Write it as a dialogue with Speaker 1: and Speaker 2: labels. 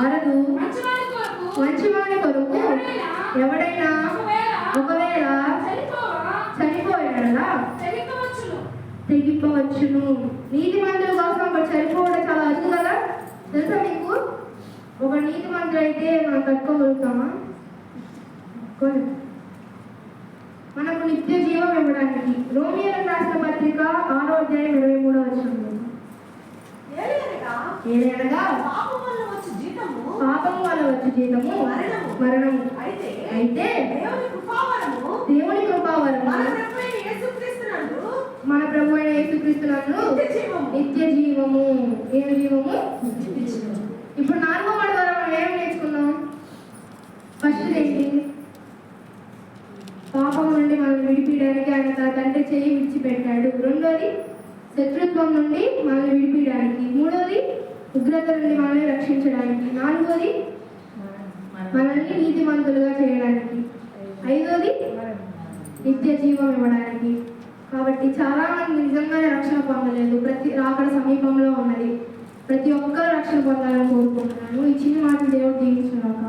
Speaker 1: అరదు మంచివాని కొరకు ఎవడైనా ఒకవేళ చనిపోయాడలా తెగిపోవచ్చును. నీతిమంతుల కోసం ఒకటి చనిపోవడం చాలా అరుదు కదా. తెలుసా మీకు? ఒక నీతిమంతుడు అయితే మనం తట్టుకోగలుగుతామా? మనకు నిత్య జీవం ఇవ్వడానికి రోమియోలకు రాసిన పత్రిక 6వ అధ్యాయం 23వ వచనం. ఏలయనగా పాపము వల్ల వచ్చే జీతము మరణము. అయితే దేవుని కృపావరము మన ప్రభు అయిన యేసుక్రీస్తునందు నిత్య జీవము. ఏం జీవము? ఇప్పుడు 4వ మాట ద్వారా మనం ఏం నేర్చుకున్నాం? ఫస్ట్ ఏంటి? పాపం నుండి మనల్ని విడిపించడానికి ఆయన తన తండ్రి చేయి విడిచిపెట్టాడు. రెండోది శత్రుత్వం నుండి మనల్ని విడిపించడానికి. మూడోది ఉగ్రత నుండి మనల్ని రక్షించడానికి. నాలుగోది మనల్ని నీతిమంతులుగా చేయడానికి. ఐదోది నిత్య జీవం ఇవ్వడానికి. కాబట్టి చాలా మంది నిజంగానే రక్షణ పొందలేదు. రాకడ సమీపంలో ఉన్నది. ప్రతి ఒక్కరు రక్షణ పొందాలని కోరుకుంటున్నాను. ఈ చిన్న మాటలు దేవుడు దీవించుగాక.